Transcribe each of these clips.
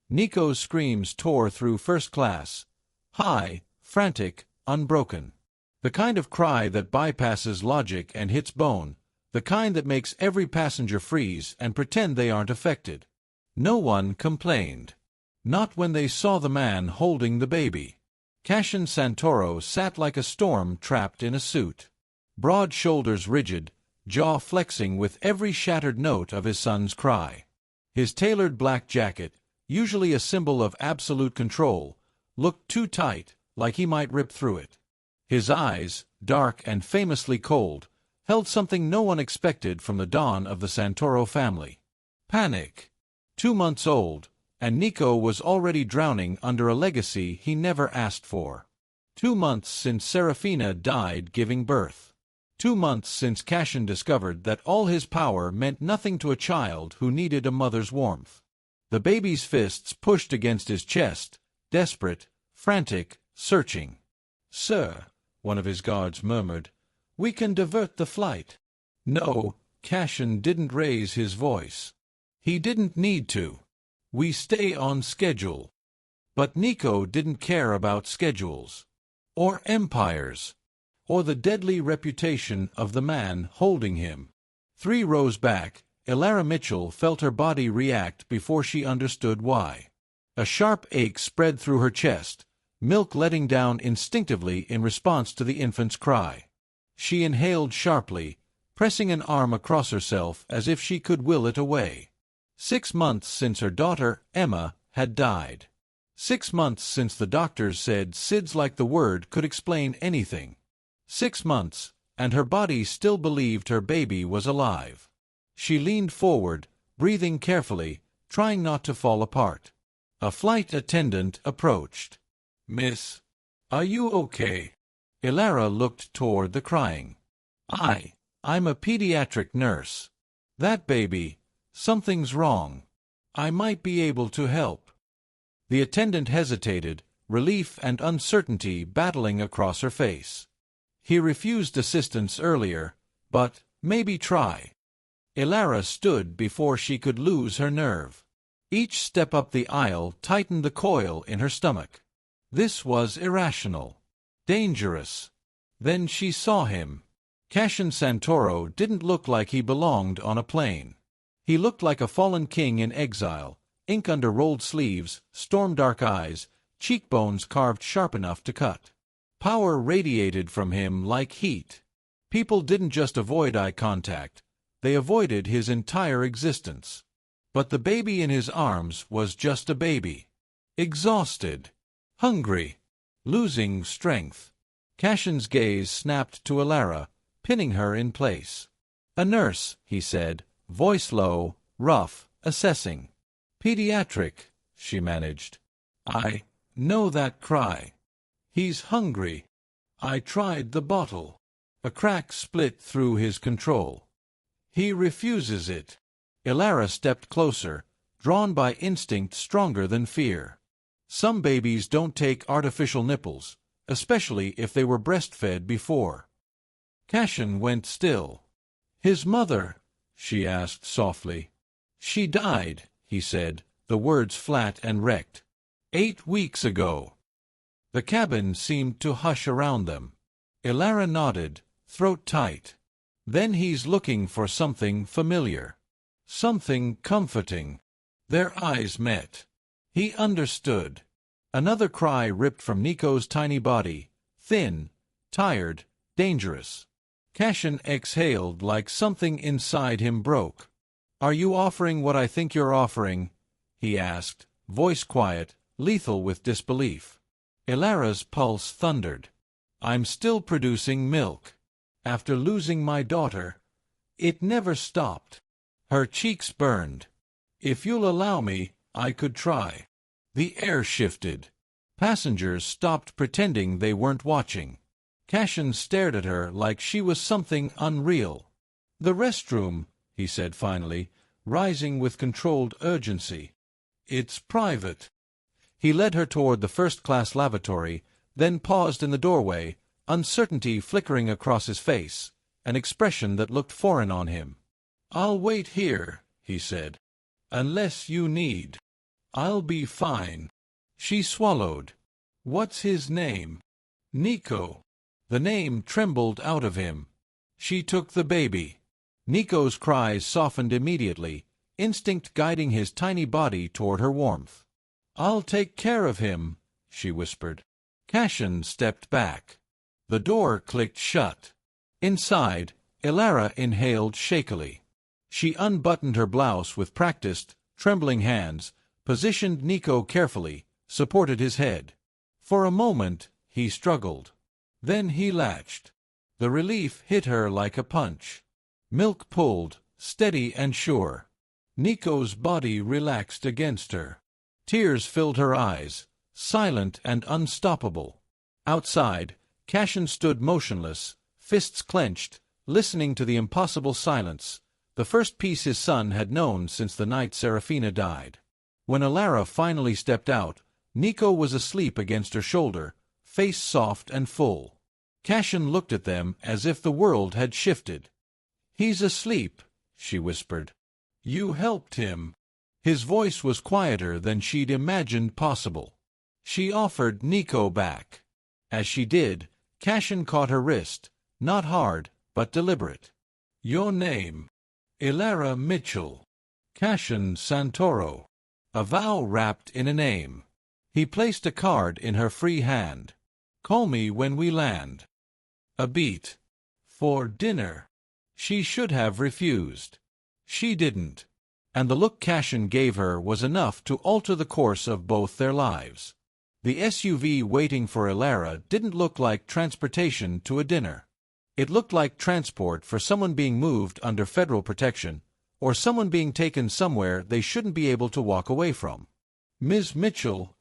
Nico's screams tore through first class. High, frantic, unbroken. The kind of cry that bypasses logic and hits bone, the kind that makes every passenger freeze and pretend they aren't affected. No one complained. Not when they saw the man holding the baby. Cassian Santoro sat like a storm trapped in a suit. Broad shoulders rigid, jaw flexing with every shattered note of his son's cry. His tailored black jacket, usually a symbol of absolute control, looked too tight, like he might rip through it. His eyes, dark and famously cold, held something no one expected from the dawn of the Santoro family. Panic. 2 months old, and Nico was already drowning under a legacy he never asked for. 2 months since Serafina died giving birth. 2 months since Cassian discovered that all his power meant nothing to a child who needed a mother's warmth. The baby's fists pushed against his chest, desperate, frantic, searching. "Sir," one of his guards murmured, "we can divert the flight." "No," Cassian didn't raise his voice. He didn't need to. "We stay on schedule." But Nico didn't care about schedules. Or empires. Or the deadly reputation of the man holding him. 3 rows back, Elara Mitchell felt her body react before she understood why. A sharp ache spread through her chest, milk letting down instinctively in response to the infant's cry. She inhaled sharply, pressing an arm across herself as if she could will it away. 6 months since her daughter, Emma, had died. 6 months since the doctors said SIDS like the word could explain anything. 6 months, and her body still believed her baby was alive. She leaned forward, breathing carefully, trying not to fall apart. A flight attendant approached. "Miss, are you okay?" Elara looked toward the crying. I'm a pediatric nurse. That baby, something's wrong. I might be able to help." The attendant hesitated, relief and uncertainty battling across her face. He refused assistance earlier, but maybe try. Elara stood before she could lose her nerve. Each step up the aisle tightened the coil in her stomach. This was irrational. Dangerous. Then she saw him. Cassian Santoro didn't look like he belonged on a plane. He looked like a fallen king in exile, ink under rolled sleeves, storm-dark eyes, cheekbones carved sharp enough to cut. Power radiated from him like heat. People didn't just avoid eye contact, they avoided his entire existence. But the baby in his arms was just a baby. Exhausted. Hungry. Losing strength. Cassian's gaze snapped to Elara, pinning her in place. "A nurse," he said, voice low, rough, assessing. "Pediatric," she managed. "I know that cry. He's hungry. I tried the bottle." A crack split through his control. "He refuses it." Elara stepped closer, drawn by instinct stronger than fear. Some babies don't take artificial nipples, especially if they were breastfed before. Cassian went still. "His mother?" she asked softly. "She died," he said, the words flat and wrecked. 8 weeks ago." The cabin seemed to hush around them. Elara nodded, throat tight. "Then he's looking for something familiar. Something comforting." Their eyes met. He understood. Another cry ripped from Nico's tiny body, thin, tired, dangerous. Cassian exhaled like something inside him broke. "Are you offering what I think you're offering?" he asked, voice quiet, lethal with disbelief. Elara's pulse thundered. "I'm still producing milk. After losing my daughter, it never stopped." Her cheeks burned. "If you'll allow me, I could try." The air shifted. Passengers stopped pretending they weren't watching. Cassian stared at her like she was something unreal. "The restroom," he said finally, rising with controlled urgency. "It's private." He led her toward the first-class lavatory, then paused in the doorway, uncertainty flickering across his face, an expression that looked foreign on him. "I'll wait here," he said. "Unless you need." I'll be fine. She swallowed. What's his name? Nico. The name trembled out of him. She took the baby. Nico's cries softened immediately, instinct guiding his tiny body toward her warmth. I'll take care of him, she whispered. Cashin stepped back. The door clicked shut. Inside, Ilara inhaled shakily. She unbuttoned her blouse with practiced, trembling hands, positioned Nico carefully, supported his head. For a moment, he struggled. Then he latched. The relief hit her like a punch. Milk pulled, steady and sure. Nico's body relaxed against her. Tears filled her eyes, silent and unstoppable. Outside, Cashin stood motionless, fists clenched, listening to the impossible silence, the first peace his son had known since the night Serafina died. When Ilara finally stepped out, Nico was asleep against her shoulder, face soft and full. Cashin looked at them as if the world had shifted. He's asleep, she whispered. You helped him. His voice was quieter than she'd imagined possible. She offered Nico back. As she did, Cashin caught her wrist, not hard, but deliberate. Your name? Ilara Mitchell. Cashin Santoro. A vow wrapped in a name. He placed a card in her free hand. Call me when we land. A beat. For dinner. She should have refused. She didn't. And the look Cashin gave her was enough to alter the course of both their lives. The SUV waiting for Ilara didn't look like transportation to a dinner. It looked like transport for someone being moved under federal protection, or someone being taken somewhere they shouldn't be able to walk away from. Ms. Mitchell?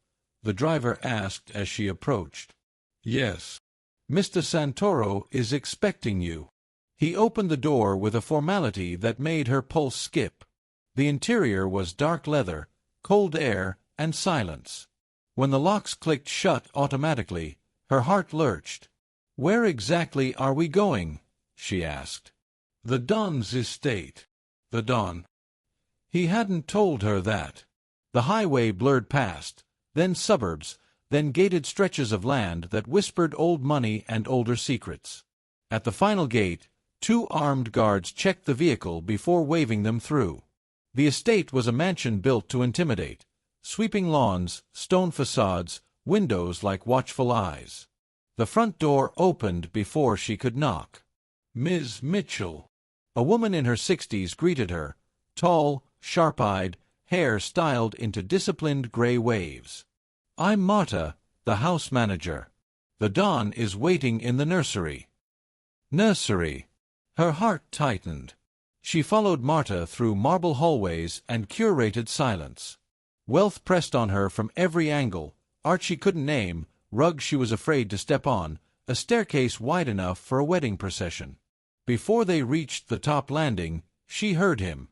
The driver asked as she approached. Yes. Mr. Santoro is expecting you. He opened the door with a formality that made her pulse skip. The interior was dark leather, cold air, and silence. When the locks clicked shut automatically, her heart lurched. Where exactly are we going? She asked. The Don's estate. The Don. He hadn't told her that. The highway blurred past, then suburbs, then gated stretches of land that whispered old money and older secrets. At the final gate, 2 armed guards checked the vehicle before waving them through. The estate was a mansion built to intimidate. Sweeping lawns, stone facades, windows like watchful eyes. The front door opened before she could knock. Ms. Mitchell. A woman in her 60s greeted her, tall, sharp-eyed, hair styled into disciplined gray waves. I'm Marta, the house manager. The Don is waiting in the nursery. Nursery. Her heart tightened. She followed Marta through marble hallways and curated silence. Wealth pressed on her from every angle, art she couldn't name, rugs she was afraid to step on, a staircase wide enough for a wedding procession. Before they reached the top landing, she heard him.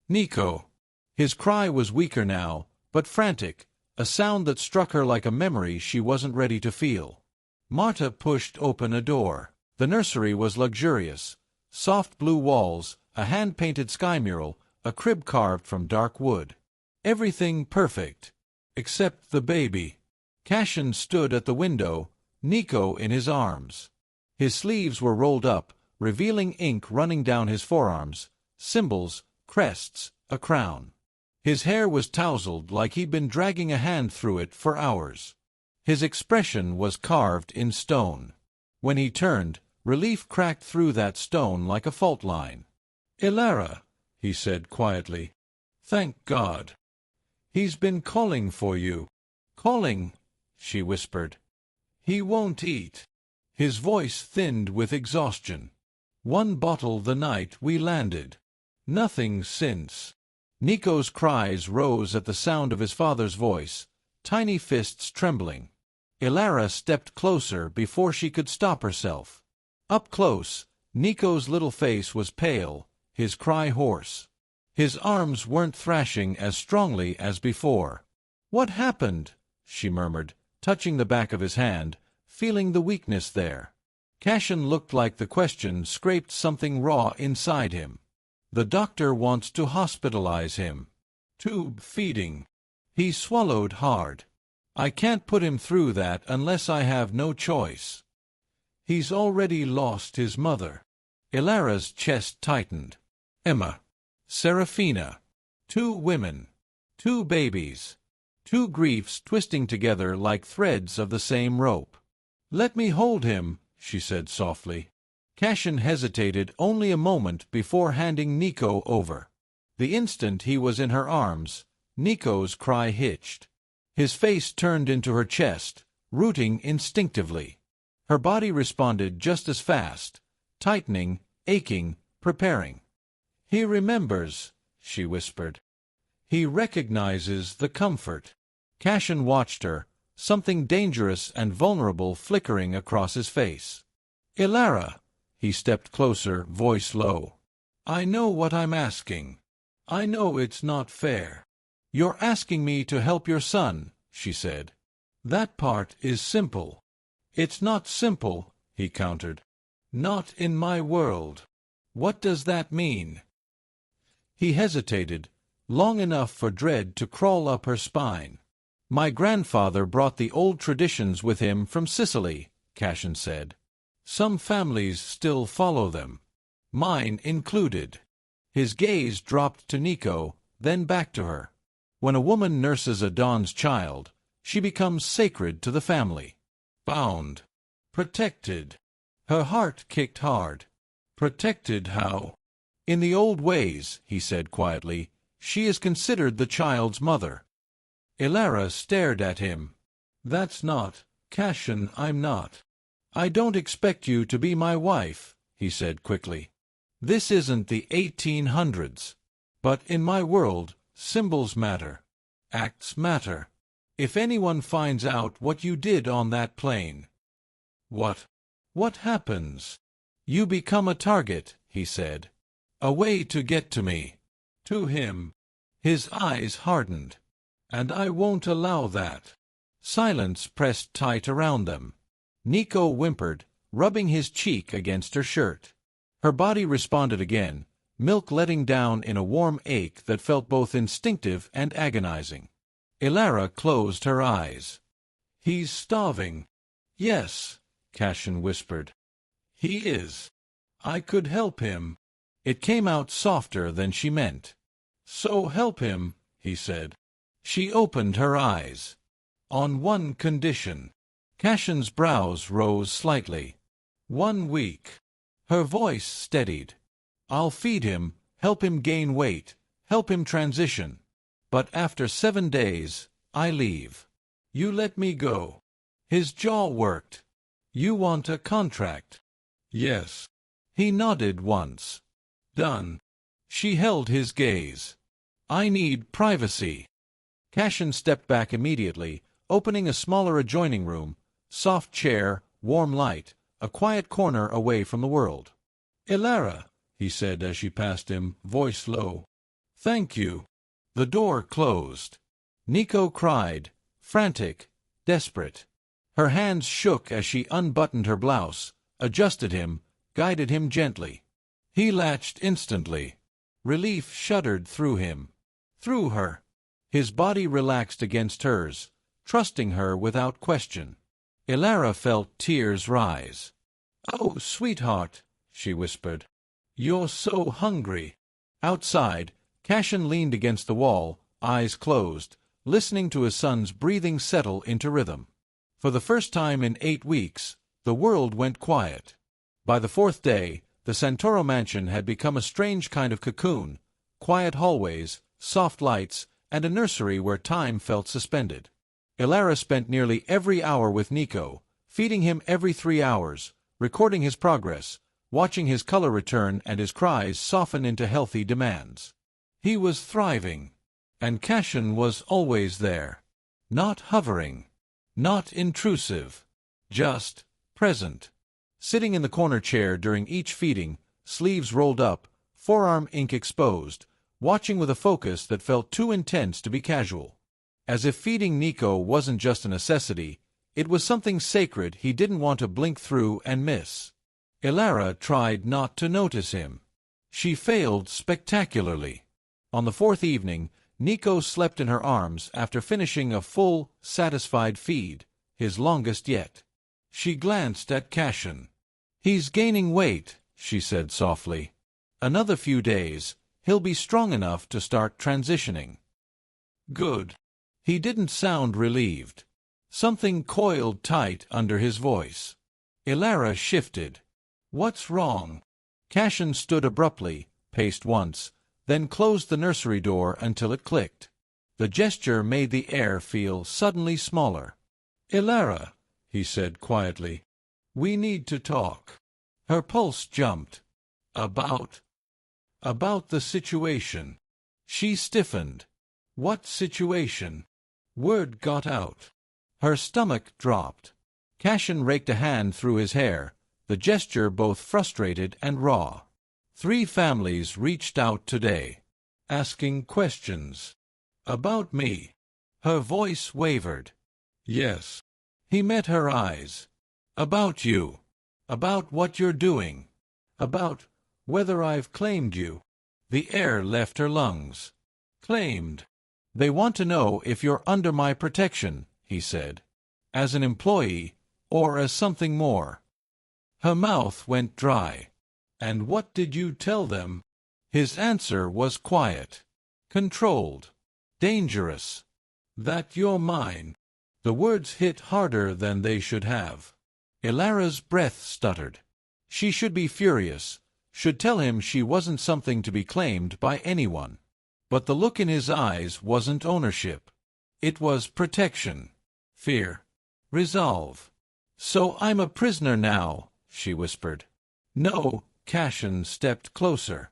Nico. His cry was weaker now, but frantic, a sound that struck her like a memory she wasn't ready to feel. Marta pushed open a door. The nursery was luxurious. Soft blue walls, a hand-painted sky mural, a crib carved from dark wood. Everything perfect. Except the baby. Cashin stood at the window, Nico in his arms. His sleeves were rolled up, revealing ink running down his forearms, symbols, crests, a crown. His hair was tousled like he'd been dragging a hand through it for hours. His expression was carved in stone. When he turned, relief cracked through that stone like a fault line. Ilara, he said quietly. Thank God. He's been calling for you. Calling, she whispered. He won't eat. His voice thinned with exhaustion. 1 bottle the night we landed. Nothing since. Nico's cries rose at the sound of his father's voice, tiny fists trembling. Ilara stepped closer before she could stop herself. Up close, Nico's little face was pale, his cry hoarse. His arms weren't thrashing as strongly as before. What happened? She murmured, touching the back of his hand, feeling the weakness there. Cashin looked like the question scraped something raw inside him. The doctor wants to hospitalize him. Tube feeding. He swallowed hard. I can't put him through that unless I have no choice. He's already lost his mother. Ilara's chest tightened. Emma. Serafina. 2 women. 2 babies. 2 griefs twisting together like threads of the same rope. Let me hold him, she said softly. Cashin hesitated only a moment before handing Nico over. The instant he was in her arms, Nico's cry hitched. His face turned into her chest, rooting instinctively. Her body responded just as fast, tightening, aching, preparing. He remembers, she whispered. He recognizes the comfort. Cashin watched her, something dangerous and vulnerable flickering across his face. Ilara, he stepped closer, voice low. I know what I'm asking. I know it's not fair. You're asking me to help your son, she said. That part is simple. It's not simple, he countered. Not in my world. What does that mean? He hesitated, long enough for dread to crawl up her spine. My grandfather brought the old traditions with him from Sicily, Cashin said. Some families still follow them. Mine included. His gaze dropped to Nico, then back to her. When a woman nurses a Don's child, she becomes sacred to the family. Bound. Protected. Her heart kicked hard. Protected how? In the old ways, he said quietly, she is considered the child's mother. Ilara stared at him. That's not, Cashin, I'm not. I don't expect you to be my wife, he said quickly. This isn't the 1800s. But in my world, symbols matter. Acts matter. If anyone finds out what you did on that plane. What happens? You become a target, he said. A way to get to me. To him. His eyes hardened. And I won't allow that. Silence pressed tight around them. Nico whimpered, rubbing his cheek against her shirt. Her body responded again, milk letting down in a warm ache that felt both instinctive and agonizing. Ilara closed her eyes. He's starving. Yes, Cashin whispered. He is. I could help him. It came out softer than she meant. So help him, he said. She opened her eyes. On one condition. Cashin's brows rose slightly. 1 week. Her voice steadied. I'll feed him, help him gain weight, help him transition. But after 7 days, I leave. You let me go. His jaw worked. You want a contract? Yes. He nodded once. Done. She held his gaze. I need privacy. Cashin stepped back immediately, opening a smaller adjoining room, soft chair, warm light, a quiet corner away from the world. Ilara, he said as she passed him, voice low. Thank you. The door closed. Nico cried, frantic, desperate. Her hands shook as she unbuttoned her blouse, adjusted him, guided him gently. He latched instantly. Relief shuddered through him. Through her. His body relaxed against hers, trusting her without question. Ilara felt tears rise. Oh, sweetheart, she whispered. You're so hungry. Outside, Cashin leaned against the wall, eyes closed, listening to his son's breathing settle into rhythm. For the first time in 8 weeks, the world went quiet. By the 4th day, the Santoro mansion had become a strange kind of cocoon, quiet hallways, soft lights, and a nursery where time felt suspended. Ilara spent nearly every hour with Nico, feeding him every 3 hours, recording his progress, watching his color return and his cries soften into healthy demands. He was thriving, and Cashin was always there. Not hovering, not intrusive, just present. Sitting in the corner chair during each feeding, sleeves rolled up, forearm ink exposed, watching with a focus that felt too intense to be casual. As if feeding Nico wasn't just a necessity, it was something sacred he didn't want to blink through and miss. Ilara tried not to notice him. She failed spectacularly. On the 4th evening, Nico slept in her arms after finishing a full, satisfied feed, his longest yet. She glanced at Cashin. "He's gaining weight," she said softly. "Another few days, he'll be strong enough to start transitioning." "Good." He didn't sound relieved. Something coiled tight under his voice. Ilara shifted. "What's wrong?" Cashin stood abruptly, paced once, then closed the nursery door until it clicked. The gesture made the air feel suddenly smaller. "Ilara," he said quietly, "we need to talk." Her pulse jumped. About the situation." She stiffened. "What situation?" Word got out. Her stomach dropped. Cashin raked a hand through his hair, the gesture both frustrated and raw. "3 families reached out today, asking questions. About me." Her voice wavered. "Yes." He met her eyes. "About you. About what you're doing. About whether I've claimed you." The air left her lungs. "Claimed." "They want to know if you're under my protection," he said. "As an employee, or as something more." Her mouth went dry. "And what did you tell them?" His answer was quiet. "Controlled. Dangerous. That you're mine." The words hit harder than they should have. Ilara's breath stuttered. She should be furious, should tell him she wasn't something to be claimed by anyone. But the look in his eyes wasn't ownership. It was protection. Fear. Resolve. "So I'm a prisoner now," she whispered. "No." Cashin stepped closer.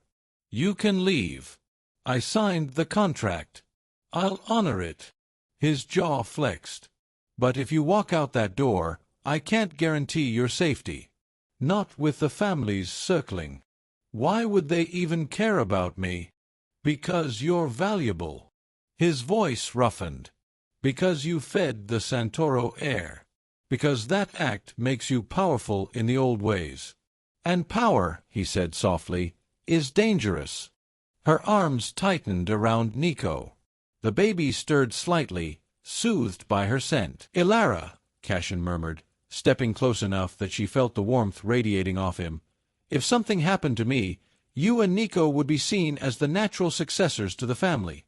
"You can leave. I signed the contract. I'll honor it." His jaw flexed. "But if you walk out that door, I can't guarantee your safety. Not with the families circling." "Why would they even care about me?" "Because you're valuable." His voice roughened. "Because you fed the Santoro air. Because that act makes you powerful in the old ways. And power," he said softly, "is dangerous." Her arms tightened around Nico. The baby stirred slightly, soothed by her scent. "Ilara," Cashin murmured, stepping close enough that she felt the warmth radiating off him. "If something happened to me, you and Nico would be seen as the natural successors to the family.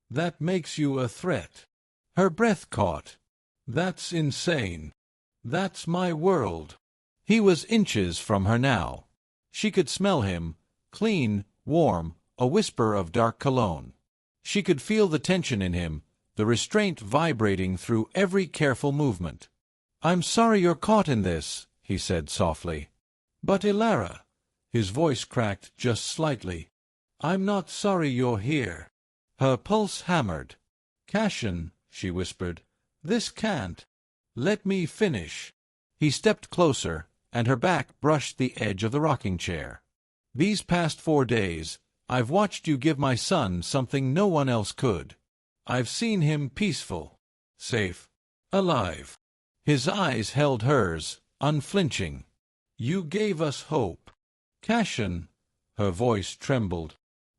That makes you a threat." Her breath caught. "That's insane. That's my world." He was inches from her now. She could smell him, clean, warm, a whisper of dark cologne. She could feel the tension in him, the restraint vibrating through every careful movement. "I'm sorry you're caught in this," he said softly. "But Ilara," his voice cracked just slightly, "I'm not sorry you're here." Her pulse hammered. "Cashin," she whispered, "this can't. Let me finish." He stepped closer, and her back brushed the edge of the rocking chair. "These past 4 days, I've watched you give my son something no one else could. I've seen him peaceful, safe, alive." His eyes held hers, unflinching. "You gave us hope." "Cashin," her voice trembled,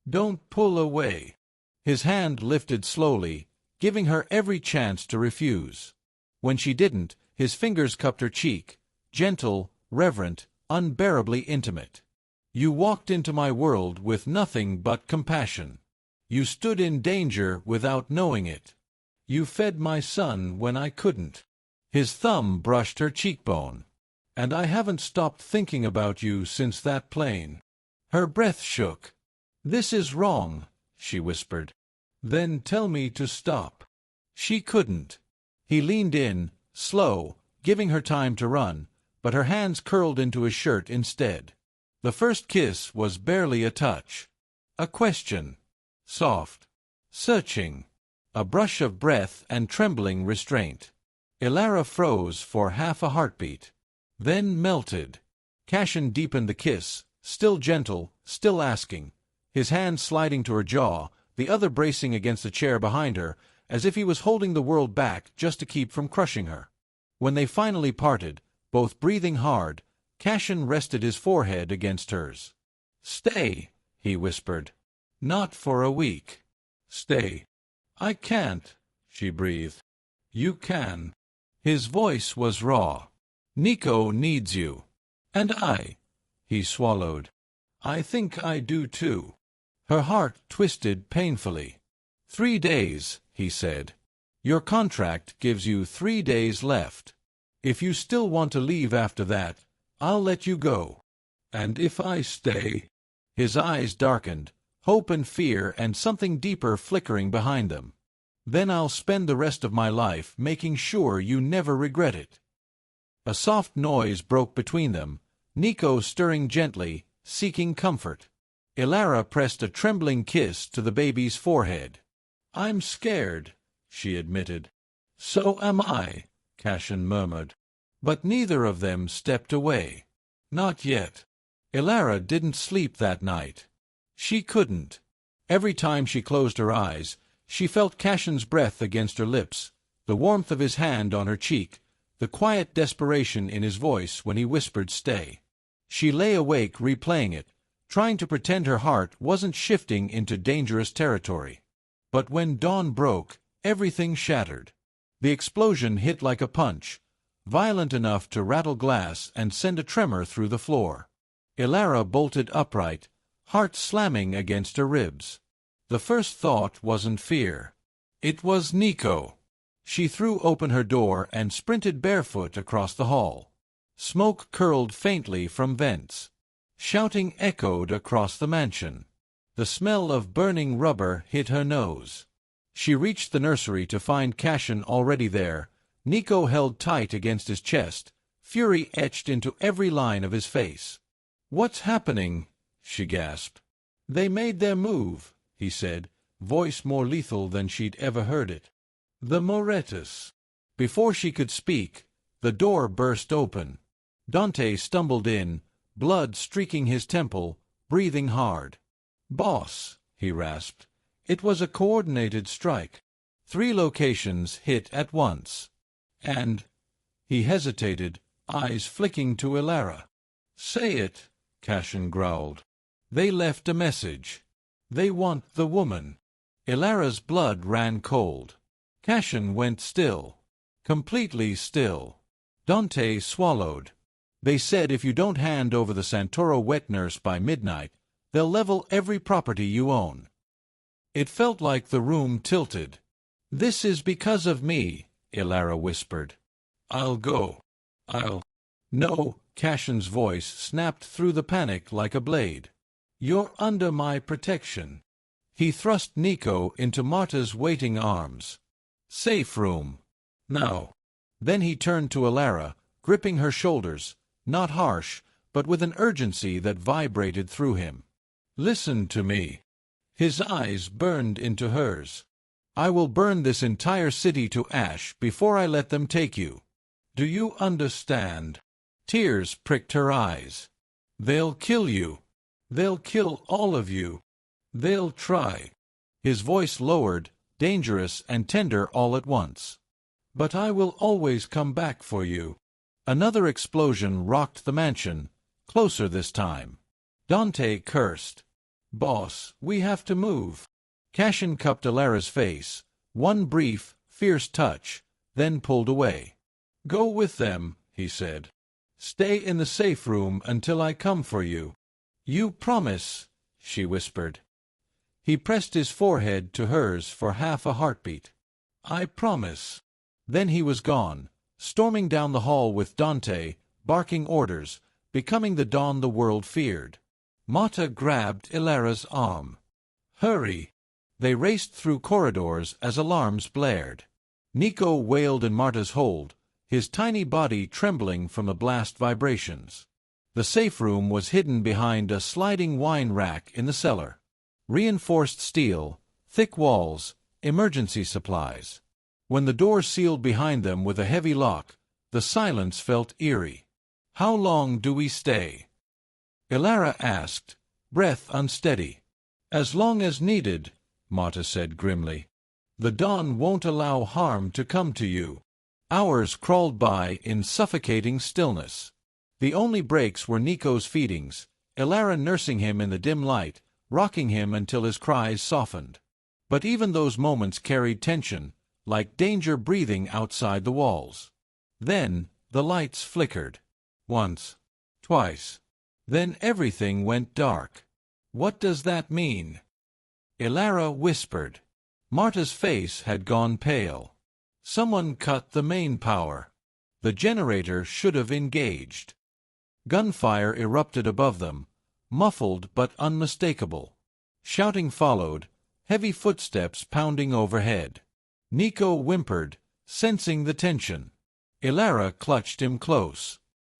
"don't pull away." His hand lifted slowly, giving her every chance to refuse. When she didn't, his fingers cupped her cheek, gentle, reverent, unbearably intimate. "You walked into my world with nothing but compassion. You stood in danger without knowing it. You fed my son when I couldn't." His thumb brushed her cheekbone. "And I haven't stopped thinking about you since that plane." Her breath shook. "This is wrong," she whispered. "Then tell me to stop." She couldn't. He leaned in, slow, giving her time to run, but her hands curled into his shirt instead. The first kiss was barely a touch. A question. Soft. Searching. A brush of breath and trembling restraint. Ilara froze for half a heartbeat. Then melted. Cashin deepened the kiss, still gentle, still asking, his hand sliding to her jaw, the other bracing against the chair behind her, as if he was holding the world back just to keep from crushing her. When they finally parted, both breathing hard, Cashin rested his forehead against hers. "Stay," he whispered. "Not for a week. Stay." I can't, she breathed. You can. His voice was raw. Nico needs you. And I, he swallowed. I think I do too. Her heart twisted painfully. 3 days, he said. Your contract gives you 3 days left. If you still want to leave after that, I'll let you go. And if I stay? His eyes darkened, hope and fear and something deeper flickering behind them. Then I'll spend the rest of my life making sure you never regret it. A soft noise broke between them, Nico stirring gently, seeking comfort. Ilara pressed a trembling kiss to the baby's forehead. I'm scared, she admitted. So am I, Cashin murmured. But neither of them stepped away. Not yet. Ilara didn't sleep that night. She couldn't. Every time she closed her eyes, she felt Cashin's breath against her lips, the warmth of his hand on her cheek, the quiet desperation in his voice when he whispered stay. She lay awake replaying it, trying to pretend her heart wasn't shifting into dangerous territory. But when dawn broke, everything shattered. The explosion hit like a punch, violent enough to rattle glass and send a tremor through the floor. Ilara bolted upright, heart slamming against her ribs. The first thought wasn't fear. It was Nico. She threw open her door and sprinted barefoot across the hall. Smoke curled faintly from vents. Shouting echoed across the mansion. The smell of burning rubber hit her nose. She reached the nursery to find Cashin already there. Nico held tight against his chest, fury etched into every line of his face. What's happening? She gasped. They made their move, he said, voice more lethal than she'd ever heard it. The Moretus. Before she could speak, the door burst open. Dante stumbled in, blood streaking his temple, breathing hard. Boss, he rasped. It was a coordinated strike. 3 locations hit at once. And... He hesitated, eyes flicking to Ilara. Say it, Cashin growled. They left a message. They want the woman. Ilara's blood ran cold. Cashin went still. Completely still. Dante swallowed. They said if you don't hand over the Santoro wet nurse by midnight, they'll level every property you own. It felt like the room tilted. This is because of me, Ilara whispered. I'll go. No, Cashin's voice snapped through the panic like a blade. You're under my protection. He thrust Nico into Marta's waiting arms. Safe room. Now. Then he turned to Ilara, gripping her shoulders, not harsh, but with an urgency that vibrated through him. Listen to me. His eyes burned into hers. I will burn this entire city to ash before I let them take you. Do you understand? Tears pricked her eyes. They'll kill you. They'll kill all of you. They'll try. His voice lowered, dangerous and tender all at once. But I will always come back for you. Another explosion rocked the mansion, closer this time. Dante cursed. Boss, we have to move. Cashin cupped Ilara's face, one brief, fierce touch, then pulled away. Go with them, he said. Stay in the safe room until I come for you. You promise, she whispered. He pressed his forehead to hers for half a heartbeat. I promise. Then he was gone, storming down the hall with Dante, barking orders, becoming the Dawn the world feared. Marta grabbed Ilara's arm. Hurry! They raced through corridors as alarms blared. Nico wailed in Marta's hold, his tiny body trembling from the blast vibrations. The safe room was hidden behind a sliding wine rack in the cellar. Reinforced steel, thick walls, emergency supplies. When the door sealed behind them with a heavy lock, the silence felt eerie. How long do we stay? Ilara asked, breath unsteady. As long as needed, Marta said grimly. The dawn won't allow harm to come to you. Hours crawled by in suffocating stillness. The only breaks were Nico's feedings, Ilara nursing him in the dim light, rocking him until his cries softened. But even those moments carried tension, like danger breathing outside the walls. Then, the lights flickered. Once. Twice. Then everything went dark. "What does that mean?" Ilara whispered. Marta's face had gone pale. Someone cut the main power. The generator should have engaged. Gunfire erupted above them, muffled but unmistakable. Shouting followed, heavy footsteps pounding overhead. Nico whimpered, sensing the tension. Ilara clutched him close.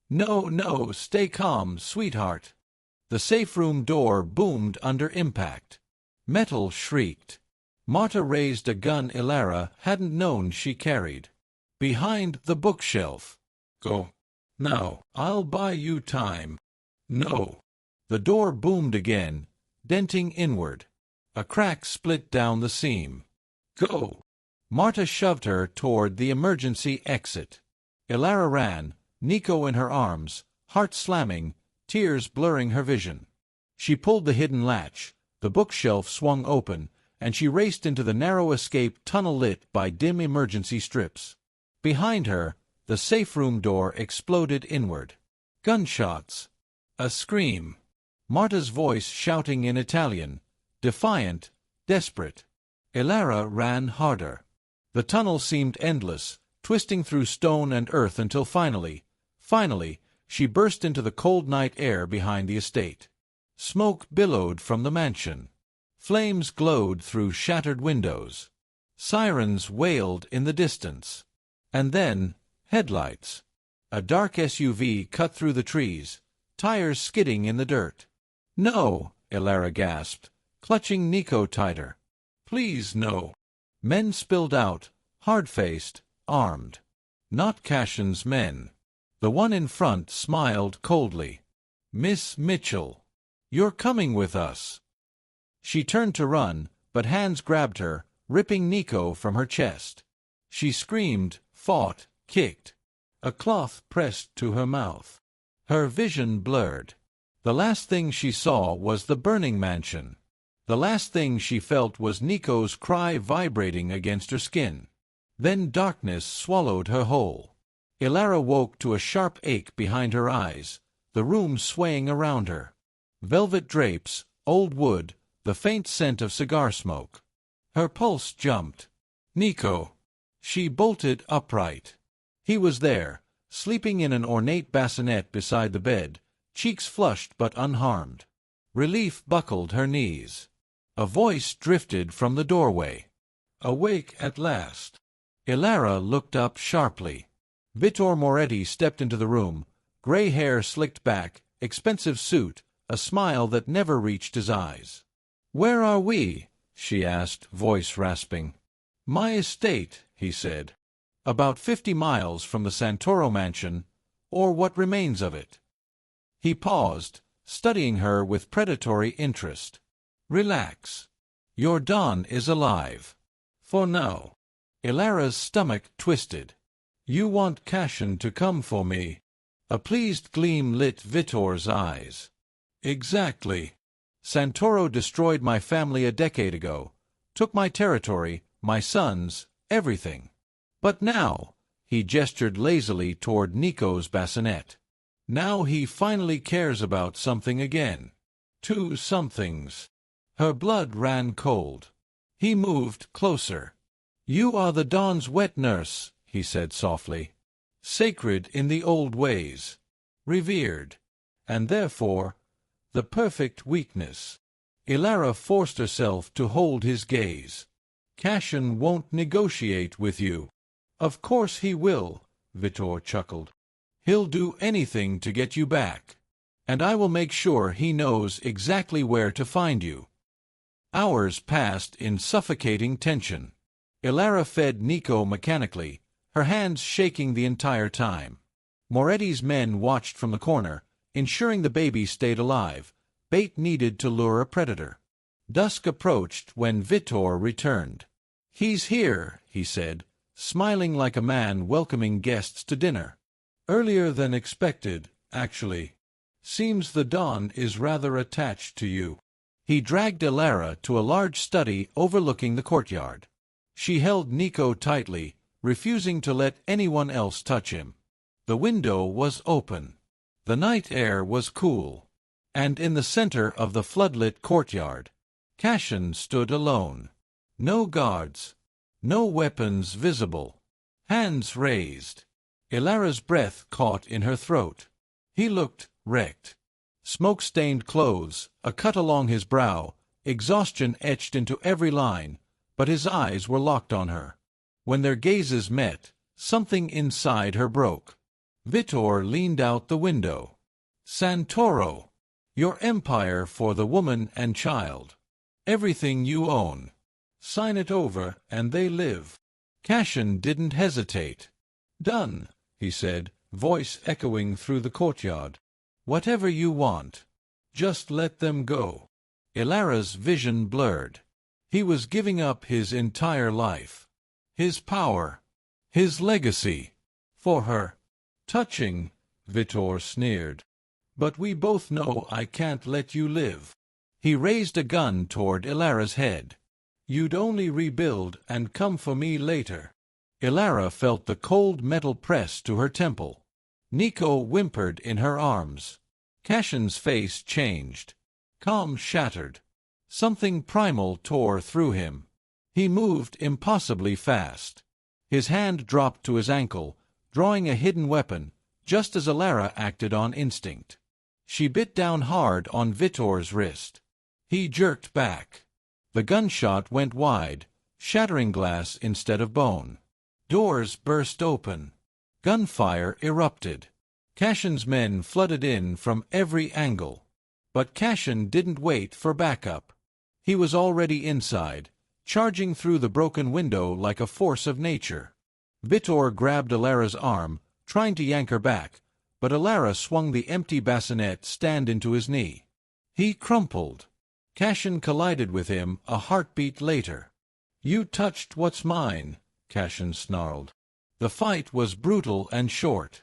"No, no, stay calm, sweetheart." The safe room door boomed under impact. Metal shrieked. Marta raised a gun Ilara hadn't known she carried. "Behind the bookshelf." "Go. Now, I'll buy you time." "No." The door boomed again, denting inward. A crack split down the seam. "Go." Marta shoved her toward the emergency exit. Ilara ran, Nico in her arms, heart slamming, tears blurring her vision. She pulled the hidden latch, the bookshelf swung open, and she raced into the narrow escape tunnel lit by dim emergency strips. Behind her, the safe room door exploded inward. Gunshots. A scream. Marta's voice shouting in Italian, defiant, desperate. Ilara ran harder. The tunnel seemed endless, twisting through stone and earth until finally, she burst into the cold night air behind the estate. Smoke billowed from the mansion. Flames glowed through shattered windows. Sirens wailed in the distance. And then, headlights. A dark SUV cut through the trees, tires skidding in the dirt. "No," Ilara gasped, clutching Nico tighter. "Please, no." Men spilled out, hard-faced, armed. Not Cashin's men. The one in front smiled coldly. "Miss Mitchell, you're coming with us." She turned to run, but hands grabbed her, ripping Nico from her chest. She screamed, fought, kicked. A cloth pressed to her mouth. Her vision blurred. The last thing she saw was the burning mansion. The last thing she felt was Nico's cry vibrating against her skin. Then darkness swallowed her whole. Ilara woke to a sharp ache behind her eyes, the room swaying around her. Velvet drapes, old wood, the faint scent of cigar smoke. Her pulse jumped. Nico. She bolted upright. He was there, sleeping in an ornate bassinet beside the bed, cheeks flushed but unharmed. Relief buckled her knees. A voice drifted from the doorway. "Awake at last." Ilara looked up sharply. Vittor Moretti stepped into the room, gray hair slicked back, expensive suit, a smile that never reached his eyes. "Where are we?" she asked, voice rasping. "My estate," he said. "About 50 miles from the Santoro mansion, or what remains of it." He paused, studying her with predatory interest. "Relax. Your Don is alive. For now." Ilara's stomach twisted. "You want Cashin to come for me?" A pleased gleam lit Vittor's eyes. "Exactly. Santoro destroyed my family a decade ago, took my territory, my sons, everything. But now," he gestured lazily toward Nico's bassinet, "now he finally cares about something again. 2 somethings." Her blood ran cold. He moved closer. "You are the Don's wet nurse," he said softly. "Sacred in the old ways. Revered. And therefore, the perfect weakness." Ilara forced herself to hold his gaze. "Cashin won't negotiate with you." "Of course he will," Vittor chuckled. "He'll do anything to get you back. And I will make sure he knows exactly where to find you." Hours passed in suffocating tension. Ilara fed Nico mechanically, her hands shaking the entire time. Moretti's men watched from the corner, ensuring the baby stayed alive, bait needed to lure a predator. Dusk approached when Vittor returned. "He's here," he said, smiling like a man welcoming guests to dinner. "Earlier than expected, actually. Seems the Don is rather attached to you." He dragged Elara to a large study overlooking the courtyard. She held Nico tightly, refusing to let anyone else touch him. The window was open. The night air was cool. And in the center of the floodlit courtyard, Cassian stood alone. No guards. No weapons visible. Hands raised. Elara's breath caught in her throat. He looked wrecked. Smoke-stained clothes, a cut along his brow, exhaustion etched into every line, but his eyes were locked on her. When their gazes met, something inside her broke. Vitor leaned out the window. Santoro! Your empire for the woman and child. Everything you own. Sign it over, and they live. Cassian didn't hesitate. Done, he said, voice echoing through the courtyard. Whatever you want. Just let them go. Elara's vision blurred. He was giving up his entire life. His power. His legacy. For her. Touching, Vitor sneered. But we both know I can't let you live. He raised a gun toward Elara's head. You'd only rebuild and come for me later. Elara felt the cold metal press to her temple. Nico whimpered in her arms. Cassian's face changed. Calm shattered. Something primal tore through him. He moved impossibly fast. His hand dropped to his ankle, drawing a hidden weapon, just as Elara acted on instinct. She bit down hard on Vitor's wrist. He jerked back. The gunshot went wide, shattering glass instead of bone. Doors burst open. Gunfire erupted. Cassian's men flooded in from every angle. But Cassian didn't wait for backup. He was already inside, charging through the broken window like a force of nature. Vitor grabbed Elara's arm, trying to yank her back, but Elara swung the empty bassinet stand into his knee. He crumpled. Cassian collided with him a heartbeat later. You touched what's mine, Cassian snarled. The fight was brutal and short.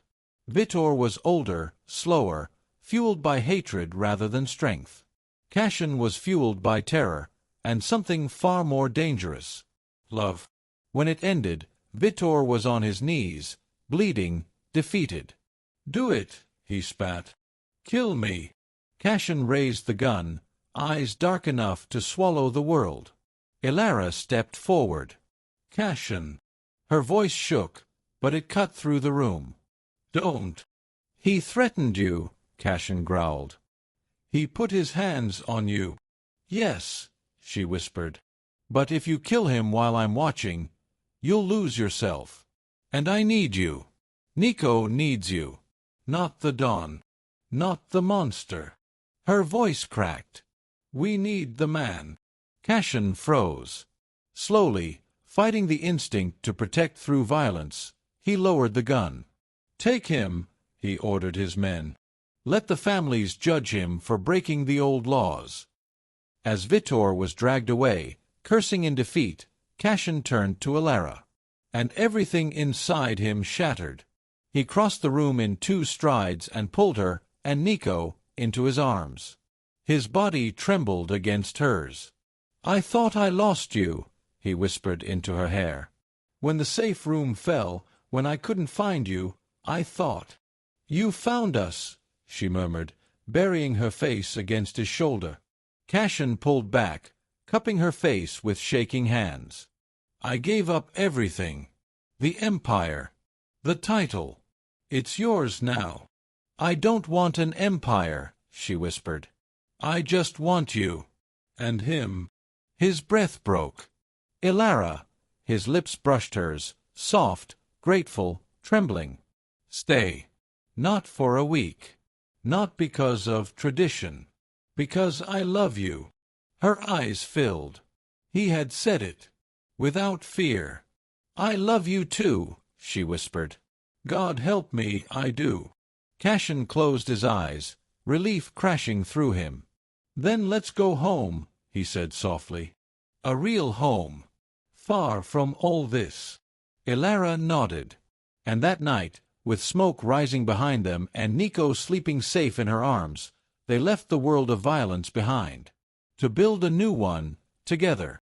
Vitor was older, slower, fueled by hatred rather than strength. Cassian was fueled by terror, and something far more dangerous. Love. When it ended, Vitor was on his knees, bleeding, defeated. Do it, he spat. Kill me. Cassian raised the gun, eyes dark enough to swallow the world. Elara stepped forward. Cassian. Her voice shook, but it cut through the room. Don't. He threatened you, Cassian growled. He put his hands on you. Yes, she whispered. But if you kill him while I'm watching, you'll lose yourself. And I need you. Nico needs you. Not the Dawn. Not the monster. Her voice cracked. We need the man. Cassian froze. Slowly, fighting the instinct to protect through violence, he lowered the gun. Take him, he ordered his men. Let the families judge him for breaking the old laws. As Vitor was dragged away, cursing in defeat, Cassian turned to Elara. And everything inside him shattered. He crossed the room in 2 strides and pulled her, and Nico, into his arms. His body trembled against hers. I thought I lost you, he whispered into her hair. When the safe room fell, when I couldn't find you, I thought. You found us, she murmured, burying her face against his shoulder. Cassian pulled back, cupping her face with shaking hands. I gave up everything. The empire. The title. It's yours now. I don't want an empire, she whispered. I just want you. And him. His breath broke. Elara. His lips brushed hers, soft, grateful, trembling. Stay. Not for a week. Not because of tradition. Because I love you. Her eyes filled. He had said it. Without fear. I love you too, she whispered. God help me, I do. Cassian closed his eyes, relief crashing through him. Then let's go home, he said softly. A real home. Far from all this. Elara nodded. And that night, with smoke rising behind them and Nico sleeping safe in her arms, they left the world of violence behind. to build a new one, together.